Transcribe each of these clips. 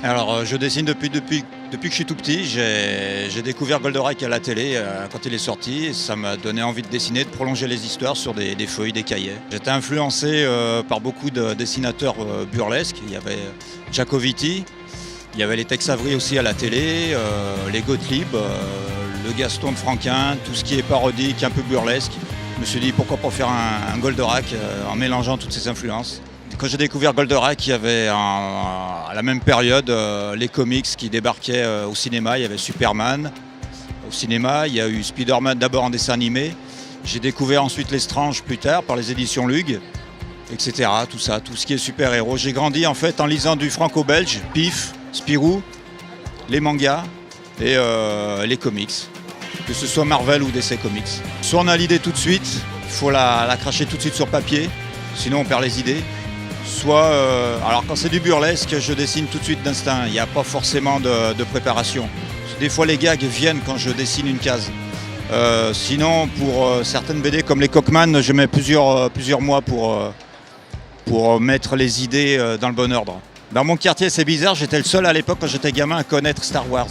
Alors, je dessine depuis que je suis tout petit. J'ai découvert Goldorak à la télé quand il est sorti. Et ça m'a donné envie de dessiner, de prolonger les histoires sur des feuilles, des cahiers. J'étais influencé par beaucoup de dessinateurs burlesques. Il y avait Jacoviti, il y avait les Tex Avery aussi à la télé, les Gottlieb, le Gaston de Franquin, tout ce qui est parodique, un peu burlesque. Je me suis dit pourquoi pas faire un Goldorak en mélangeant toutes ces influences. Quand j'ai découvert Goldorak, il y avait à la même période les comics qui débarquaient au cinéma. Il y avait Superman au cinéma, il y a eu Spider-Man d'abord en dessin animé. J'ai découvert ensuite Les Stranges plus tard par les éditions Lug, etc. Tout ça, tout ce qui est super-héros. J'ai grandi en fait en lisant du franco-belge, Pif, Spirou, les mangas et les comics, que ce soit Marvel ou DC Comics. Soit on a l'idée tout de suite, il faut la cracher tout de suite sur papier, sinon on perd les idées. Soit, alors quand c'est du burlesque, je dessine tout de suite d'instinct, il n'y a pas forcément de préparation. Des fois les gags viennent quand je dessine une case. Sinon pour certaines BD comme les Cockman, je mets plusieurs mois pour mettre les idées dans le bon ordre. Dans mon quartier c'est bizarre, j'étais le seul à l'époque quand j'étais gamin à connaître Star Wars.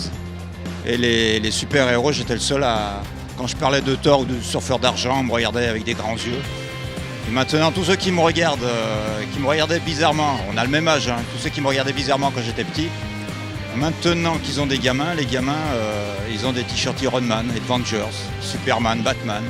Et les super-héros, j'étais le seul à... Quand je parlais de Thor ou de Surfeur d'Argent, on me regardait avec des grands yeux. Et maintenant, tous ceux qui me regardaient bizarrement, on a le même âge, hein, tous ceux qui me regardaient bizarrement quand j'étais petit, maintenant qu'ils ont des gamins, les gamins, ils ont des t-shirts Iron Man, Avengers, Superman, Batman.